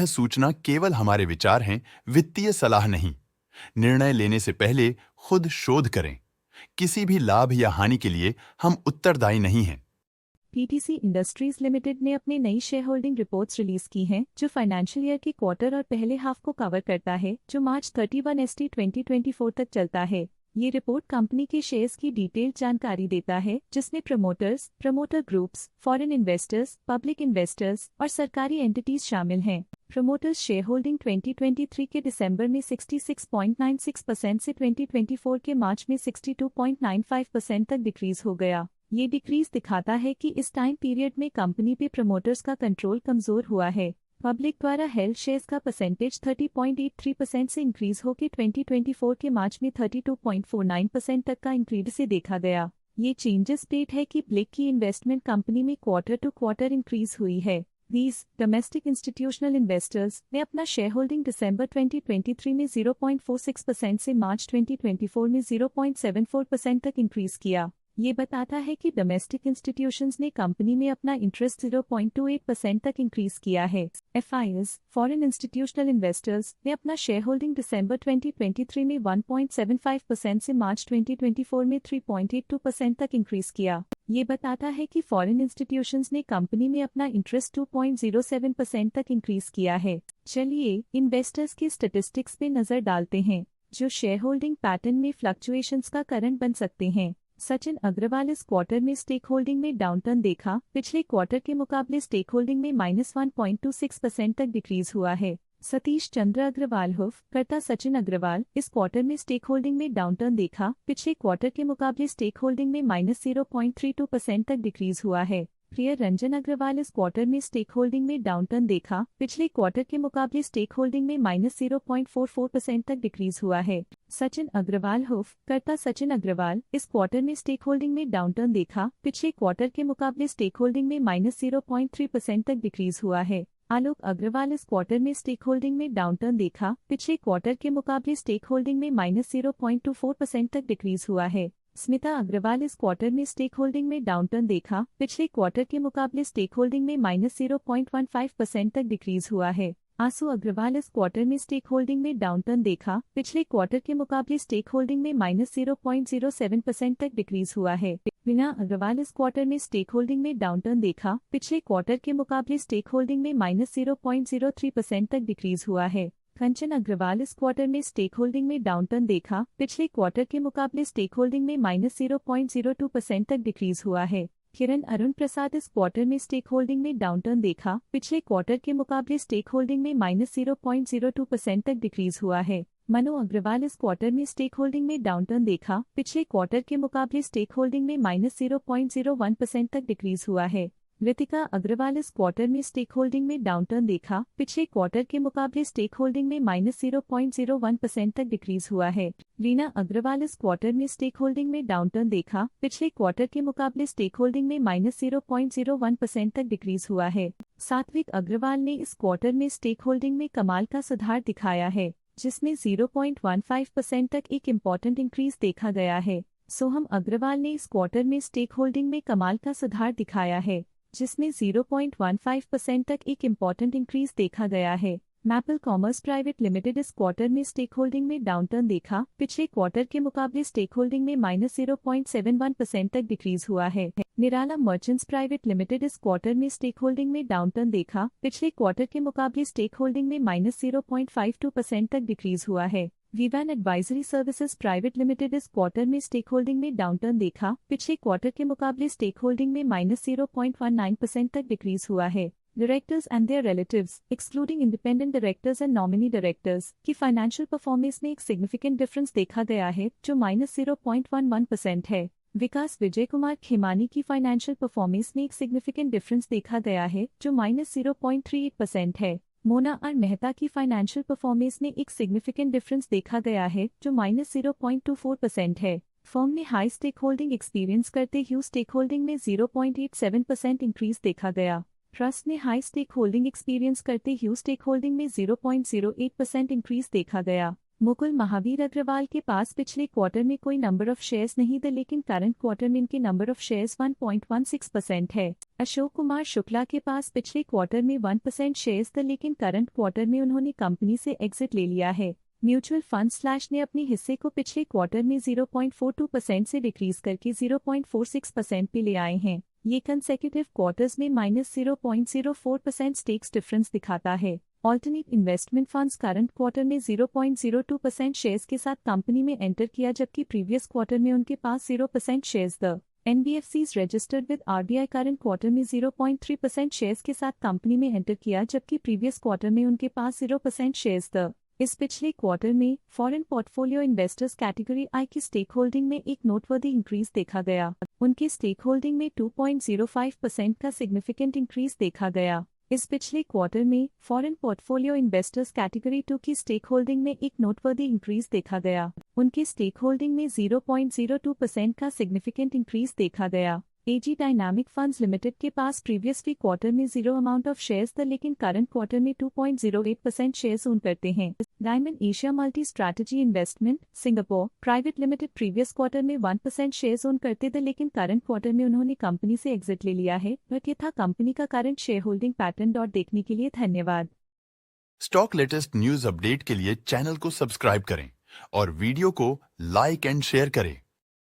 सूचना केवल हमारे विचार हैं, वित्तीय सलाह नहीं। निर्णय लेने से पहले खुद शोध करें। किसी भी लाभ या हानि के लिए हम उत्तरदायी नहीं हैं। पीटीसी इंडस्ट्रीज लिमिटेड ने अपनी नई शेयर होल्डिंग रिपोर्ट्स रिलीज की हैं, जो फाइनेंशियल ईयर के क्वार्टर और पहले हाफ को कवर करता है, जो मार्च 31 ST 2024 तक चलता है। ये रिपोर्ट कंपनी के शेयर्स की डिटेल्ड जानकारी देता है, जिसमें promoters, promoter groups, foreign investors, public investors और सरकारी एंटिटीज शामिल हैं। प्रमोटर्स शेयर होल्डिंग 2023 के दिसंबर में 66.96% से 2024 के मार्च में 62.95% तक डिक्रीज हो गया। ये डिक्रीज दिखाता है कि इस टाइम पीरियड में कंपनी पे प्रमोटर्स का कंट्रोल कमजोर हुआ है। पब्लिक द्वारा हेल्ड शेयर्स का परसेंटेज 30.83% से इंक्रीज होकर 2024 के मार्च में 32.49% तक का इंक्रीज से देखा गया। ये चेंजेस स्टेट है कि ब्लिक की इन्वेस्टमेंट कंपनी में क्वार्टर टू क्वार्टर इंक्रीज हुई है। डोमेस्टिक इंस्टीट्यूशनल इन्वेस्टर्स ने अपना शेयर होल्डिंग दिसंबर 2023 में 0.46% से मार्च 2024 में 0.74% तक इंक्रीज किया। ये बताता है कि डोमेस्टिक इंस्टीट्यूशंस ने कंपनी में अपना इंटरेस्ट 0.28% तक इंक्रीज किया है। एफआईएस फॉरेन इंस्टीट्यूशनल इन्वेस्टर्स ने अपना शेयर होल्डिंग दिसंबर 2023 में 1.75% से मार्च 2024 में 3.82% तक इंक्रीज किया। ये बताता है कि फॉरेन इंस्टीट्यूशंस ने कंपनी में अपना इंटरेस्ट 2.07% तक इंक्रीज किया है। चलिए इन्वेस्टर्स के स्टैटिस्टिक्स पे नजर डालते हैं, जो शेयर होल्डिंग पैटर्न में फ्लक्चुएशंस का कारण बन सकते हैं। सचिन अग्रवाल इस क्वार्टर में स्टेक होल्डिंग में डाउनटर्न देखा। पिछले क्वार्टर के मुकाबले स्टेक होल्डिंग में -1.26% तक डिक्रीज हुआ है। सतीश चंद्र अग्रवाल कर्ता सचिन अग्रवाल इस क्वार्टर में स्टेक होल्डिंग में डाउनटर्न देखा। पिछले क्वार्टर के मुकाबले स्टेक होल्डिंग में -0.32% तक डिक्रीज हुआ है। प्रिय रंजन अग्रवाल इस क्वार्टर में स्टेक होल्डिंग में डाउनटर्न देखा। पिछले क्वार्टर के मुकाबले स्टेक होल्डिंग में -0.44% तक डिक्रीज हुआ है। सचिन अग्रवाल कर्ता सचिन अग्रवाल इस क्वार्टर में स्टेक होल्डिंग में डाउनटर्न देखा। पिछले क्वार्टर के मुकाबले स्टेक होल्डिंग में -0.3% तक डिक्रीज हुआ है। आलोक अग्रवाल इस क्वार्टर में स्टेक होल्डिंग में डाउनटर्न देखा। पिछले क्वार्टर के मुकाबले स्टेक होल्डिंग में -0.24% तक डिक्रीज हुआ है। स्मिता अग्रवाल इस क्वार्टर में स्टेक होल्डिंग में डाउनटर्न देखा। पिछले क्वार्टर के मुकाबले स्टेक होल्डिंग में -0.15% तक डिक्रीज हुआ है। आंसू अग्रवाल इस क्वार्टर में स्टेक होल्डिंग में डाउनटर्न देखा। पिछले क्वार्टर के मुकाबले स्टेक होल्डिंग में -0.07% तक डिक्रीज हुआ है। वीना अग्रवाल इस क्वार्टर में स्टेक होल्डिंग में डाउनटर्न देखा। पिछले क्वार्टर के मुकाबले स्टेक होल्डिंग में -0.03% तक डिक्रीज हुआ है। कंचन अग्रवाल इस क्वार्टर में स्टेक होल्डिंग में डाउनटर्न देखा। पिछले क्वार्टर के मुकाबले स्टेक होल्डिंग में -0.02% तक डिक्रीज हुआ है। किरण अरुण प्रसाद इस क्वार्टर में स्टेक होल्डिंग में डाउनटर्न देखा। पिछले क्वार्टर के मुकाबले स्टेक होल्डिंग में -0.02% तक डिक्रीज हुआ है। मनु अग्रवाल इस क्वार्टर में स्टेक होल्डिंग में डाउनटर्न देखा। पिछले क्वार्टर के मुकाबले स्टेक होल्डिंग में -0.01% तक डिक्रीज हुआ है। रितिका अग्रवाल इस क्वार्टर में स्टेक होल्डिंग में डाउनटर्न देखा। पिछले क्वार्टर के मुकाबले स्टेक होल्डिंग में -0.01% तक डिक्रीज हुआ है। रीना अग्रवाल इस क्वार्टर में स्टेक होल्डिंग में डाउनटर्न देखा। पिछले क्वार्टर के मुकाबले स्टेक होल्डिंग में -0.01% तक डिक्रीज हुआ है। सात्विक अग्रवाल ने इस क्वार्टर में स्टेक होल्डिंग में कमाल का सुधार दिखाया है, जिसमें 0.15% तक एक इम्पॉर्टेंट इंक्रीज देखा गया है। सोहम अग्रवाल ने इस क्वार्टर में स्टेक होल्डिंग में कमाल का सुधार दिखाया है, जिसमें 0.15% तक एक इम्पॉर्टेंट इंक्रीज देखा गया है। मैपल कॉमर्स प्राइवेट लिमिटेड इस क्वार्टर में स्टेक होल्डिंग में डाउनटर्न देखा। पिछले क्वार्टर के मुकाबले स्टेक होल्डिंग में -0.71% तक डिक्रीज हुआ है। निराला मर्चेंट्स प्राइवेट लिमिटेड इस क्वार्टर में स्टेक होल्डिंग में डाउनटर्न देखा। पिछले क्वार्टर के मुकाबले स्टेक होल्डिंग में -0.52% तक डिक्रीज हुआ है। वीवैन एडवाइजरी सर्विसेज प्राइवेट लिमिटेड इस क्वार्टर में स्टेक होल्डिंग में डाउनटर्न देखा। पिछले क्वार्टर के मुकाबले स्टेक होल्डिंग में -0.19% तक डिक्रीज हुआ है। Directors and their relatives excluding independent directors and nominee directors की फाइनेंशियल परफॉर्मेंस में एक सिग्निफिकेंट डिफरेंस देखा गया है, जो -0.11% है। विकास विजय कुमार खेमानी की फाइनेंशियल परफॉर्मेंस में एक सिग्निफिकेंट डिफरेंस देखा गया है, जो -0.38% है। मोना आर मेहता की फाइनेंशियल परफॉर्मेंस में एक सिग्निफिकेंट डिफरेंस देखा गया है, जो -0.24% है। फर्म ने हाई स्टेक होल्डिंग एक्सपीरियंस करते हुए स्टेक होल्डिंग में 0.87% इंक्रीज देखा गया। ट्रस्ट ने हाई स्टेक होल्डिंग एक्सपीरियंस करते हुए स्टेक होल्डिंग में 0.08% इंक्रीज देखा गया। मुकुल महावीर अग्रवाल के पास पिछले क्वार्टर में कोई नंबर ऑफ शेयर्स नहीं थे, लेकिन करंट क्वार्टर में इनके नंबर ऑफ शेयर्स 1.16% है। अशोक कुमार शुक्ला के पास पिछले क्वार्टर में 1% शेयर्स थे, लेकिन करंट क्वार्टर में उन्होंने कंपनी से एग्जिट ले लिया है। म्यूचुअल फंड स्लैश ने अपने हिस्से को पिछले क्वार्टर में 0.42% से डिक्रीज करके 0.46% पे ले आए हैं। ये कंसेक्यूटिव क्वार्टर्स में -0.04% स्टेक्स डिफरेंस दिखाता है। Alternate investment funds current quarter में 0.02% शेयर्स के साथ कंपनी में एंटर किया, जबकि प्रीवियस क्वार्टर में उनके पास 0% shares the NBFCs registered with RBI current quarter में 0.3% शेयर्स के साथ कंपनी में एंटर किया, जबकि प्रीवियस क्वार्टर में उनके पास 0% शेयर्स द इस पिछले क्वार्टर में फॉरेन पोर्टफोलियो इन्वेस्टर्स कैटेगरी आई की स्टेक होल्डिंग में एक नोटवर्दी इंक्रीज देखा गया। उनके स्टेक होल्डिंग में 2.05% का सिग्निफिकेंट इंक्रीज देखा गया। इस पिछले क्वार्टर में फॉरेन पोर्टफोलियो इन्वेस्टर्स कैटेगरी 2 की स्टेक होल्डिंग में एक नोटवर्दी इंक्रीज देखा गया। उनके स्टेक होल्डिंग में 0.02% का सिग्निफिकेंट इंक्रीज देखा गया। AG डायनामिक फंड्स लिमिटेड के पास प्रीवियस क्वार्टर में 0 अमाउंट ऑफ शेयर्स थे, लेकिन करंट क्वार्टर में 2.08% शेयर्स ओन करते हैं। Diamond Asia multi strategy investment Singapore private limited previous quarter में 1% शेयर्स ओन करते थे, लेकिन करंट क्वार्टर में उन्होंने कंपनी से एग्जिट ले लिया है। ये था कंपनी का करंट शेयर होल्डिंग पैटर्न। देखने के लिए धन्यवाद। स्टॉक लेटेस्ट न्यूज अपडेट के लिए चैनल को सब्सक्राइब करें और वीडियो को लाइक एंड शेयर करें।